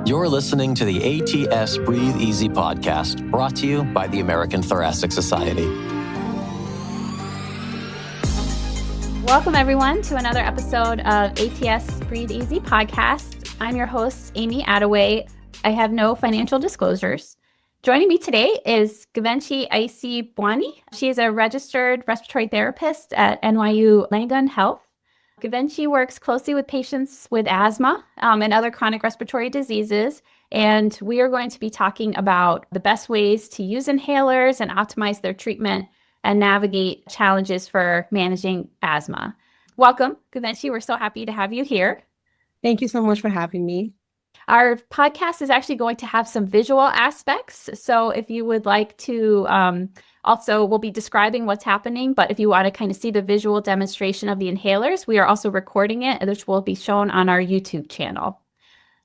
You're listening to the ATS Breathe Easy podcast, brought to you by the American Thoracic Society. Welcome, everyone, to another episode of ATS Breathe Easy podcast. I'm your host, Amy Attaway. I have no financial disclosures. Joining me today is Givenchy Ayisi-Boahene. She is a registered respiratory therapist at NYU Langone Health. Givenchy works closely with patients with asthma and other chronic respiratory diseases, and we are going to be talking about the best ways to use inhalers and optimize their treatment and navigate challenges for managing asthma. Welcome, Givenchy. We're so happy to have you here. Thank you so much for having me. Our podcast is actually going to have some visual aspects. So if you would like to, also we'll be describing what's happening, but if you want to kind of see the visual demonstration of the inhalers, we are also recording it, which will be shown on our YouTube channel.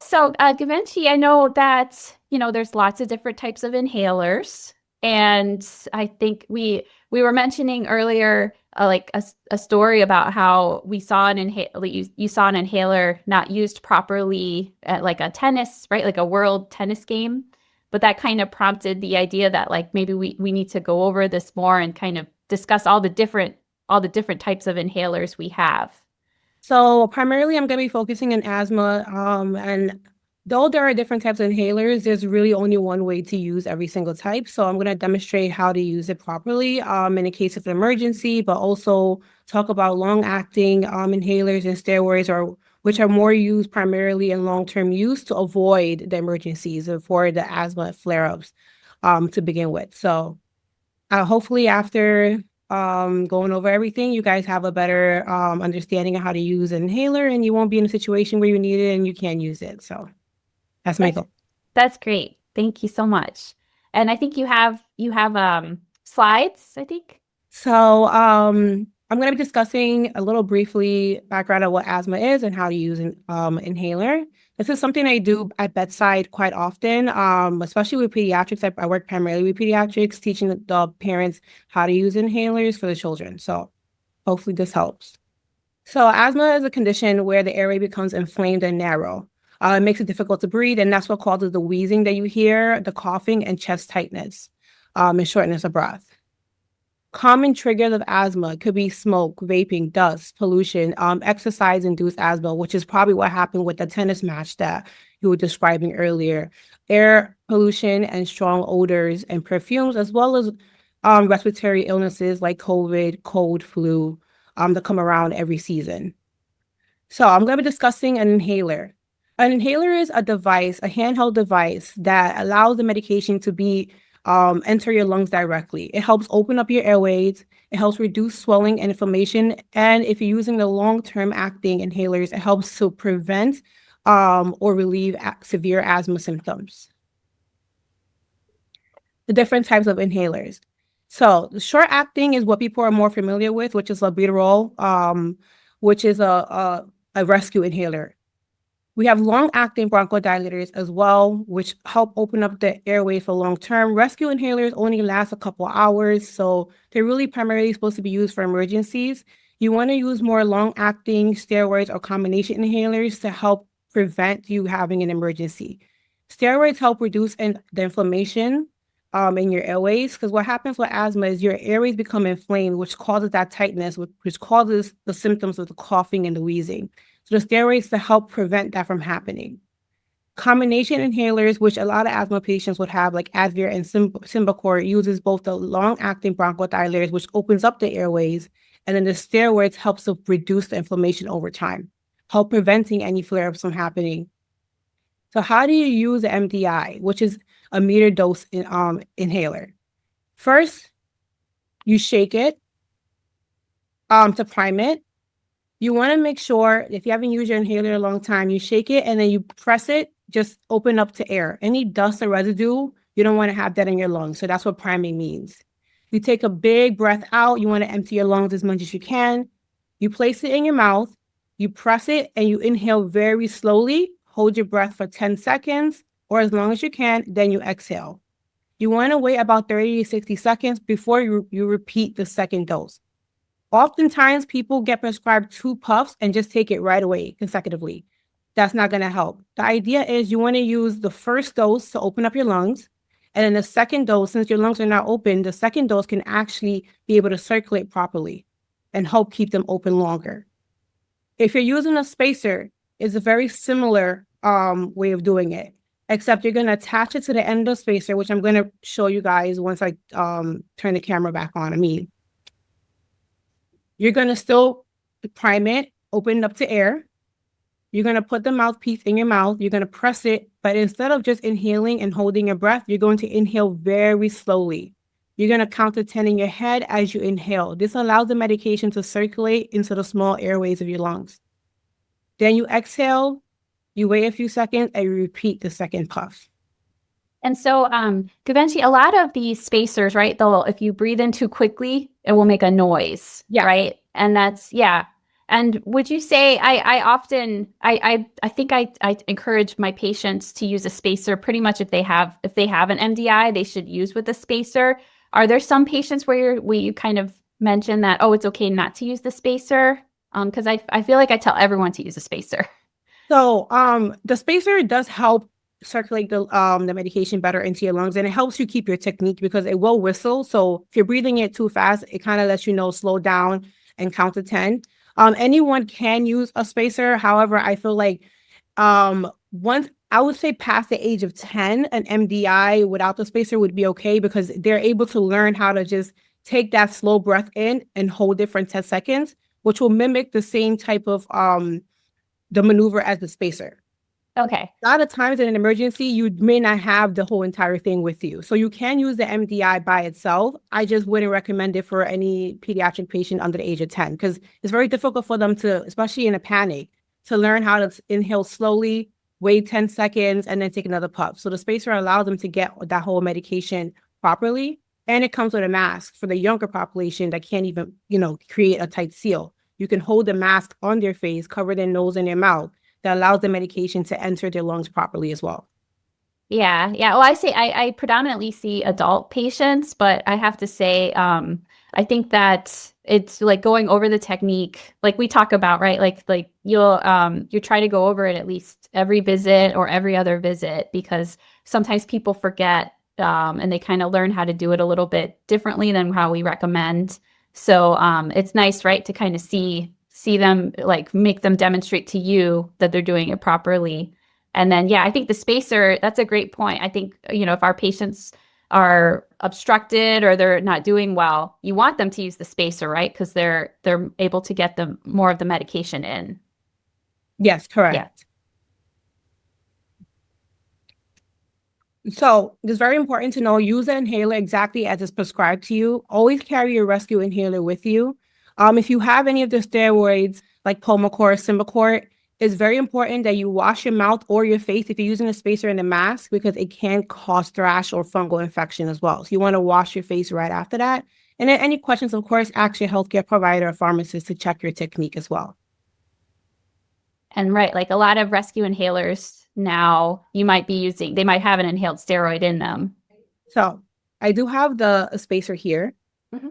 So Givenchy, I know that, there's lots of different types of inhalers. And I think we were mentioning earlier, like a story about how we saw an you saw an inhaler not used properly at like a tennis, right? Like a world tennis game. But that kind of prompted the idea that like maybe we need to go over this more and kind of discuss all the different types of inhalers we have. So primarily I'm going to be focusing on asthma, and though there are different types of inhalers, there's really only one way to use every single type. So I'm going to demonstrate how to use it properly in a case of an emergency, but also talk about long-acting inhalers and steroids, which are more used primarily in long-term use to avoid the emergencies or for the asthma flare-ups to begin with. So hopefully after going over everything, you guys have a better understanding of how to use an inhaler, and you won't be in a situation where you need it and you can't use it. So that's my goal. That's great. Thank you so much. And I think you have slides, I think. So I'm going to be discussing a little briefly background of what asthma is and how to use an inhaler. This is something I do at bedside quite often, especially with pediatrics. I work primarily with pediatrics, teaching the parents how to use inhalers for the children. So hopefully this helps. So asthma is a condition where the airway becomes inflamed and narrow. It makes it difficult to breathe, and that's what causes the wheezing that you hear, the coughing, and chest tightness, and shortness of breath. Common triggers of asthma could be smoke, vaping, dust, pollution, exercise-induced asthma, which is probably what happened with the tennis match that you were describing earlier. Air pollution and strong odors and perfumes, as well as respiratory illnesses like COVID, cold, flu, that come around every season. So I'm going to be discussing an inhaler. An inhaler is a device, a handheld device that allows the medication to be enter your lungs directly. It helps open up your airways. It helps reduce swelling and inflammation. And if you're using the long-term acting inhalers, it helps to prevent or relieve severe asthma symptoms. The different types of inhalers. So the short acting is what people are more familiar with, which is albuterol, which is a rescue inhaler. We have long-acting bronchodilators as well, which help open up the airway for long-term. Rescue inhalers only last a couple hours, so they're really primarily supposed to be used for emergencies. You want to use more long-acting steroids or combination inhalers to help prevent you having an emergency. Steroids help reduce the inflammation in your airways, because what happens with asthma is your airways become inflamed, which causes that tightness, which causes the symptoms of the coughing and the wheezing. So the steroids to help prevent that from happening. Combination inhalers, which a lot of asthma patients would have, like Advair and Symbicort, uses both the long-acting bronchodilators, which opens up the airways, and then the steroids helps to reduce the inflammation over time, help preventing any flare-ups from happening. So how do you use the MDI, which is a meter dose inhaler? First, you shake it to prime it. You want to make sure, if you haven't used your inhaler in a long time, you shake it and then you press it, just open up to air. Any dust or residue, you don't want to have that in your lungs. So that's what priming means. You take a big breath out. You want to empty your lungs as much as you can. You place it in your mouth, you press it, and you inhale very slowly. Hold your breath for 10 seconds or as long as you can, then you exhale. You want to wait about 30 to 60 seconds before you repeat the second dose. Oftentimes, people get prescribed 2 puffs and just take it right away consecutively. that's not going to help. The idea is you want to use the first dose to open up your lungs. And then the second dose, since your lungs are not open, the second dose can actually be able to circulate properly and help keep them open longer. If you're using a spacer, it's a very similar way of doing it, except you're going to attach it to the end of the spacer, which I'm going to show you guys once I turn the camera back on. You're going to still prime it, open it up to air. You're going to put the mouthpiece in your mouth. You're going to press it, but instead of just inhaling and holding your breath, you're going to inhale very slowly. You're going to count to 10 in your head as you inhale. This allows the medication to circulate into the small airways of your lungs. Then you exhale, you wait a few seconds, and you repeat the second puff. And so, Givenchy, a lot of these spacers, right? If you breathe in too quickly, it will make a noise, right? And that's, And would you say, I think I encourage my patients to use a spacer pretty much if they have an MDI, they should use with a spacer. Are there some patients where you kind of mention that, oh, it's okay not to use the spacer? Because I feel like I tell everyone to use a spacer. So the spacer does help circulate the medication better into your lungs, and it helps you keep your technique because it will whistle. So if you're breathing it too fast, it kind of lets you know, slow down and count to 10. Anyone can use a spacer. However, I feel like once I would say past the age of 10, an MDI without the spacer would be okay because they're able to learn how to just take that slow breath in and hold it for 10 seconds, which will mimic the same type of the maneuver as the spacer. Okay. A lot of times in an emergency, you may not have the whole entire thing with you. So you can use the MDI by itself. I just wouldn't recommend it for any pediatric patient under the age of 10 because it's very difficult for them to, especially in a panic, to learn how to inhale slowly, wait 10 seconds, and then take another puff. So the spacer allows them to get that whole medication properly. And it comes with a mask for the younger population that can't even, create a tight seal. You can hold the mask on their face, cover their nose and their mouth. That allows the medication to enter their lungs properly as well. Yeah. Well, I predominantly see adult patients, but I have to say, I think that it's like going over the technique, like we talk about, right? Like you try to go over it at least every visit or every other visit because sometimes people forget and they kind of learn how to do it a little bit differently than how we recommend. So it's nice, right, to kind of see them, like make them demonstrate to you that they're doing it properly. And then, I think the spacer, that's a great point. I think, if our patients are obstructed or they're not doing well, you want them to use the spacer, right? Because they're able to get more of the medication in. Yes, correct. Yeah. So it's very important to know, use the inhaler exactly as it's prescribed to you. Always carry your rescue inhaler with you. If you have any of the steroids like Pulmicort, Symbicort, it's very important that you wash your mouth or your face if you're using a spacer and a mask because it can cause thrush or fungal infection as well. So you want to wash your face right after that. And then any questions, of course, ask your healthcare provider or pharmacist to check your technique as well. And right, like a lot of rescue inhalers now you might be using, they might have an inhaled steroid in them. So I do have the spacer here. Mm-hmm.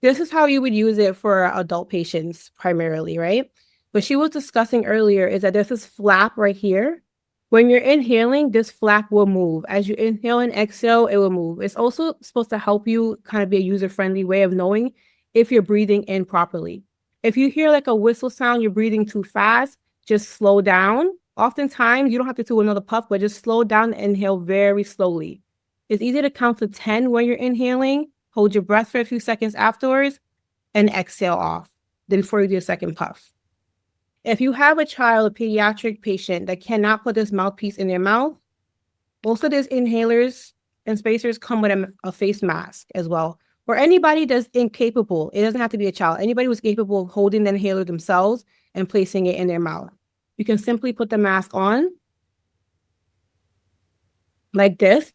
This is how you would use it for adult patients primarily, right? What she was discussing earlier is that there's this flap right here. When you're inhaling, this flap will move. As you inhale and exhale, it will move. It's also supposed to help you kind of be a user-friendly way of knowing if you're breathing in properly. If you hear like a whistle sound, you're breathing too fast, just slow down. Oftentimes, you don't have to do another puff, but just slow down and inhale very slowly. It's easy to count to 10 when you're inhaling. Hold your breath for a few seconds afterwards and exhale off. Then before you do a second puff. If you have a child, a pediatric patient that cannot put this mouthpiece in their mouth, most of these inhalers and spacers come with a face mask as well. Or anybody that's incapable, it doesn't have to be a child, anybody who's capable of holding the inhaler themselves and placing it in their mouth. You can simply put the mask on like this.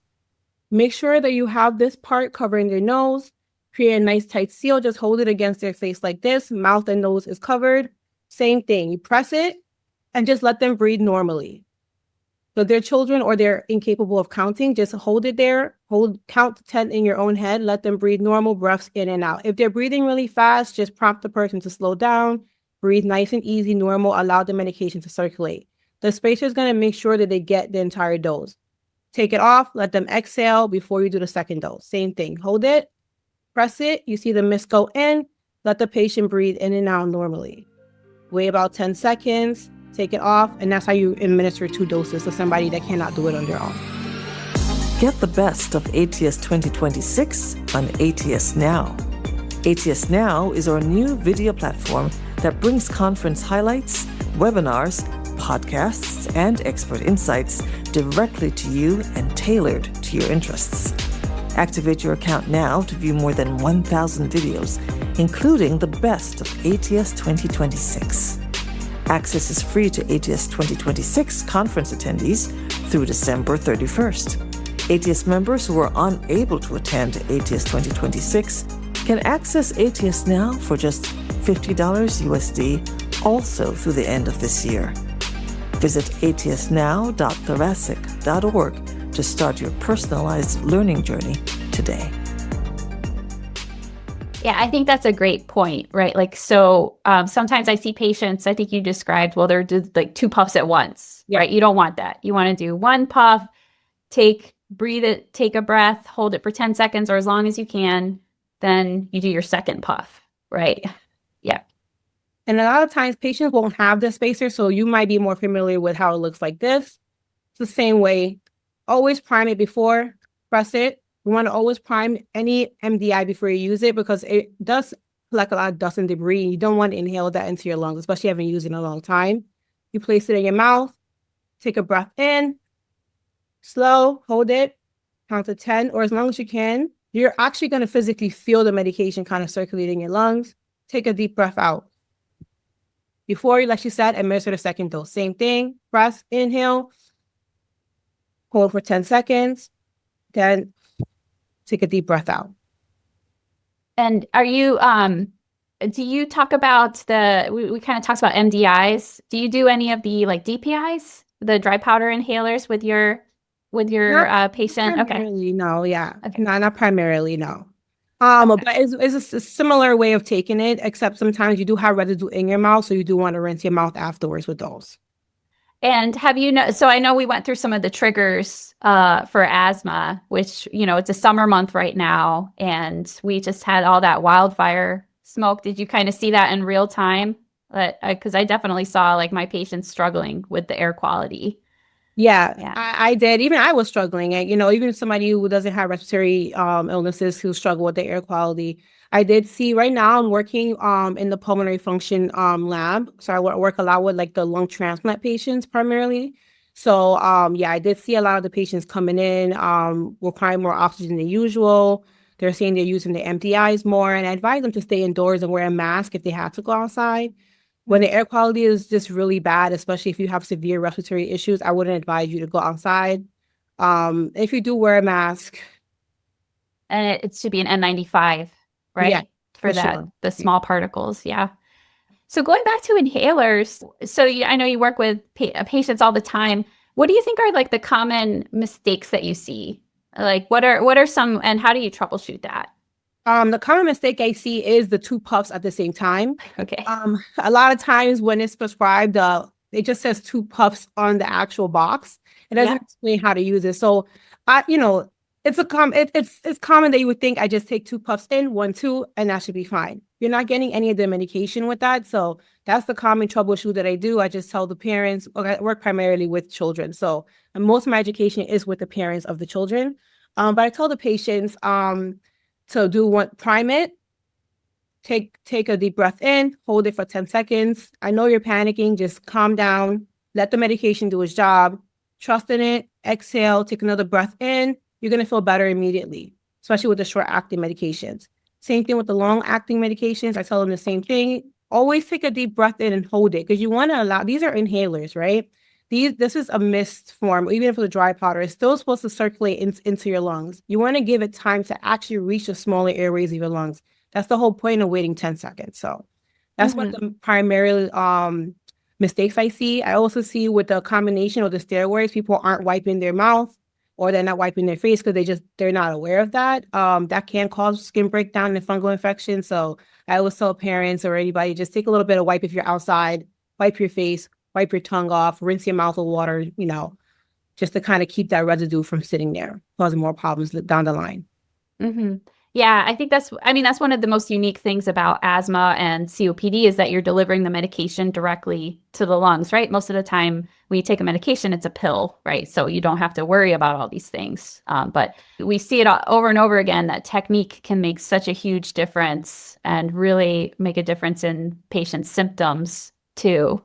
Make sure that you have this part covering their nose. Create a nice tight seal. Just hold it against their face like this. Mouth and nose is covered. Same thing. You press it and just let them breathe normally. So if they're children or they're incapable of counting, just hold it there. Count to 10 in your own head. Let them breathe normal breaths in and out. If they're breathing really fast, just prompt the person to slow down. Breathe nice and easy, normal. Allow the medication to circulate. the spacer is going to make sure that they get the entire dose. Take it off, let them exhale before you do the second dose. Same thing. Hold it, press it. You see the mist go in. Let the patient breathe in and out normally. Wait about 10 seconds, take it off, and that's how you administer 2 doses to somebody that cannot do it on their own. Get the best of ATS 2026 on ATS Now. ATS Now is our new video platform that brings conference highlights, webinars, podcasts, and expert insights directly to you and tailored to your interests. Activate your account now to view more than 1,000 videos, including the best of ATS 2026. Access is free to ATS 2026 conference attendees through December 31st. ATS members who are unable to attend ATS 2026 can access ATS Now for just $50 USD, also through the end of this year. Visit atsnow.thoracic.org to start your personalized learning journey today. Yeah, I think that's a great point, right? Like, so sometimes I see patients, I think you described, well, they're like 2 puffs at once, right? You don't want that. You want to do 1 puff, breathe it, take a breath, hold it for 10 seconds or as long as you can. Then you do your second puff, right? Yeah. And a lot of times patients won't have the spacer, so you might be more familiar with how it looks like this. It's the same way. Always prime it before, press it. You want to always prime any MDI before you use it because it does collect a lot of dust and debris. You don't want to inhale that into your lungs, especially if you haven't used it in a long time. You place it in your mouth, take a breath in, slow, hold it, count to 10 or as long as you can. You're actually going to physically feel the medication kind of circulating your lungs. Take a deep breath out. Before, like you said, administer the second dose. Same thing, press, inhale, hold for 10 seconds, then take a deep breath out. And are you, do you talk about we kind of talked about MDIs. Do you do any of the like DPIs, the dry powder inhalers with your patient? Primarily, no, yeah. Okay. Not primarily, no. But it's a similar way of taking it, except sometimes you do have residue in your mouth, so you do want to rinse your mouth afterwards with those. And so I know we went through some of the triggers for asthma, which, it's a summer month right now, and we just had all that wildfire smoke. Did you kind of see that in real time? Because I definitely saw like my patients struggling with the air quality. Yeah. I did. Even I was struggling. And, even somebody who doesn't have respiratory illnesses who struggle with the air quality. I did see right now I'm working in the pulmonary function lab. So I work a lot with like the lung transplant patients primarily. So I did see a lot of the patients coming in requiring more oxygen than usual. They're saying they're using the MDIs more, and I advise them to stay indoors and wear a mask if they have to go outside. When the air quality is just really bad, especially if you have severe respiratory issues, I wouldn't advise you to go outside. If you do wear a mask. And it should be an N95, right? Yeah, for that, sure. The small particles, yeah. So going back to inhalers, so I know you work with patients all the time. What do you think are like the common mistakes that you see? Like what are some, and how do you troubleshoot that? The common mistake I see is the 2 puffs at the same time. Okay. A lot of times when it's prescribed, it just says 2 puffs on the actual box. It doesn't explain how to use it. So, it's common that you would think I just take 2 puffs in, 1, 2, and that should be fine. You're not getting any of the medication with that. So that's the common troubleshoot that I do. I just tell the parents. I work primarily with children, so most of my education is with the parents of the children. But I tell the patients to prime it, take a deep breath in, hold it for 10 seconds. I know you're panicking, just calm down, let the medication do its job, trust in it, exhale, take another breath in. You're going to feel better immediately, especially with the short-acting medications. Same thing with the long-acting medications. I tell them the same thing. Always take a deep breath in and hold it because you want to allow, these are inhalers, right? This is a mist form, even for the dry powder, it's still supposed to circulate into your lungs. You want to give it time to actually reach the smaller airways of your lungs. That's the whole point of waiting 10 seconds. So that's what the primary mistakes I see. I also see with the combination of the steroids, people aren't wiping their mouth or they're not wiping their face because they're not aware of that. That can cause skin breakdown and fungal infection. So I always tell parents or anybody, just take a little bit of wipe if you're outside, wipe your face, wipe your tongue off, rinse your mouth with water, just to kind of keep that residue from sitting there, causing more problems down the line. Mm-hmm. Yeah, I think that's one of the most unique things about asthma and COPD is that you're delivering the medication directly to the lungs, right? Most of the time when you take a medication, it's a pill, right? So you don't have to worry about all these things. But we see it over and over again that technique can make such a huge difference and really make a difference in patients' symptoms too.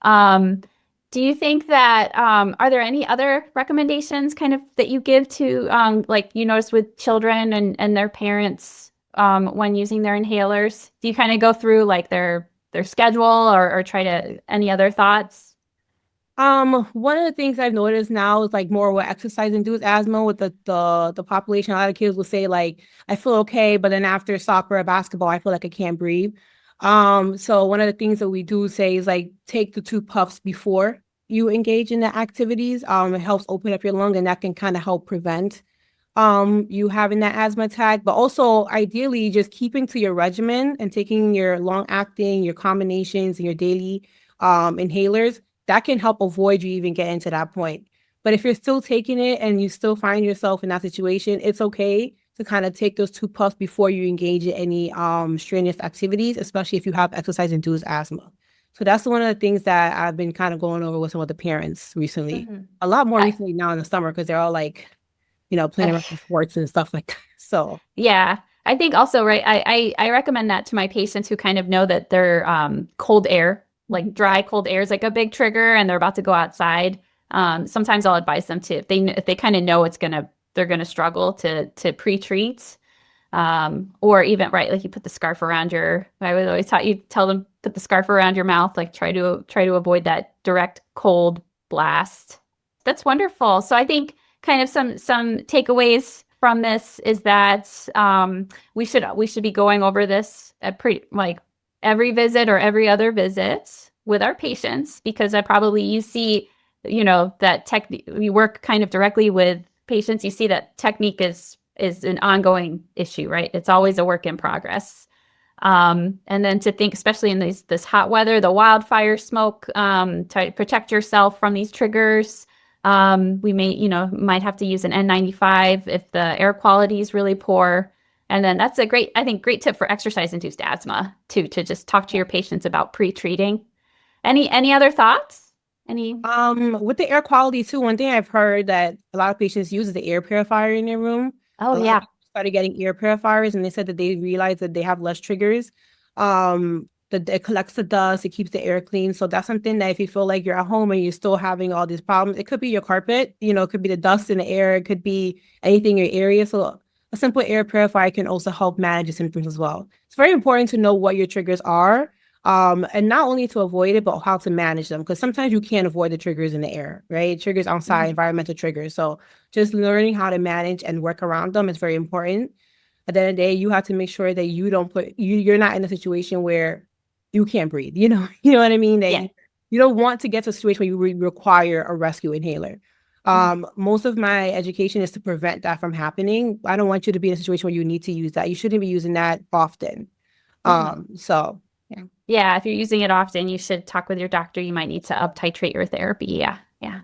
Do you think that, are there any other recommendations kind of that you give to, like you notice with children and their parents when using their inhalers? Do you kind of go through like their schedule or try to, any other thoughts? One of the things I've noticed now is like more what exercise-induced asthma with the population. A lot of kids will say like, I feel okay, but then after soccer or basketball, I feel like I can't breathe. So one of the things that we do say is like, take the 2 puffs before you engage in the activities. It helps open up your lung, and that can kind of help prevent you having that asthma attack. But also, ideally, just keeping to your regimen and taking your long-acting, your combinations, and your daily inhalers. That can help avoid you even getting to that point. But if you're still taking it and you still find yourself in that situation, it's okay to kind of take those 2 puffs before you engage in any strenuous activities, especially if you have exercise-induced asthma. So that's one of the things that I've been kind of going over with some of the parents recently. Mm-hmm. A lot more recently now in the summer because they're all like, playing around with sports and stuff like that. So yeah, I think also, right, I recommend that to my patients who kind of know that their cold air, like dry cold air is like a big trigger and they're about to go outside. Sometimes I'll advise them to, if they kind of know they're going to struggle to pre-treat. Or even, right, like you put the scarf around I would always tell them, put the scarf around your mouth, like try to avoid that direct cold blast. That's wonderful. So I think kind of some takeaways from this is that we should be going over this at like every visit or every other visit with our patients, because you see, that we work kind of directly with patients. You see that technique is an ongoing issue, right? It's always a work in progress. And then to think, especially in this hot weather, the wildfire smoke, to protect yourself from these triggers. We might have to use an N95 if the air quality is really poor. And then that's a great tip for exercise-induced asthma too, to just talk to your patients about pre-treating. Any other thoughts? With the air quality too, one thing I've heard that a lot of patients use is the air purifier in their room. Oh, yeah. Started getting air purifiers, and they said that they realized that they have less triggers. That it collects the dust, it keeps the air clean. So that's something that if you feel like you're at home and you're still having all these problems, it could be your carpet, it could be the dust in the air, it could be anything in your area. So a simple air purifier can also help manage the symptoms as well. It's very important to know what your triggers are, and not only to avoid it, but how to manage them. Because sometimes you can't avoid the triggers in the air, right? Triggers outside, environmental triggers. So just learning how to manage and work around them is very important. At the end of the day, you have to make sure that you don't you're not in a situation where you can't breathe, you know what I mean? You don't want to get to a situation where you require a rescue inhaler. Most of my education is to prevent that from happening. I don't want you to be in a situation where you need to use that. You shouldn't be using that often. So yeah. Yeah, if you're using it often, you should talk with your doctor. You might need to up-titrate your therapy. Yeah.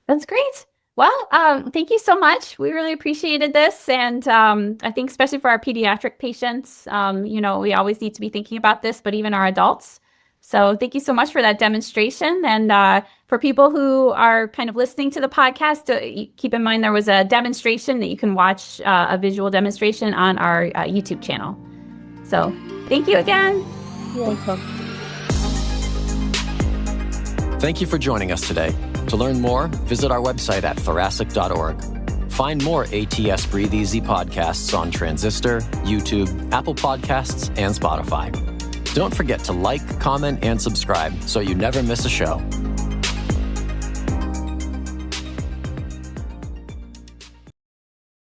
That's great. Well, thank you so much. We really appreciated this. And I think especially for our pediatric patients, we always need to be thinking about this, but even our adults. So thank you so much for that demonstration. And for people who are kind of listening to the podcast, keep in mind there was a demonstration that you can watch, a visual demonstration on our YouTube channel. So thank you again. You're welcome. Thank you for joining us today. To learn more, visit our website at thoracic.org. Find more ATS Breathe Easy podcasts on Transistor, YouTube, Apple Podcasts, and Spotify. Don't forget to like, comment, and subscribe so you never miss a show.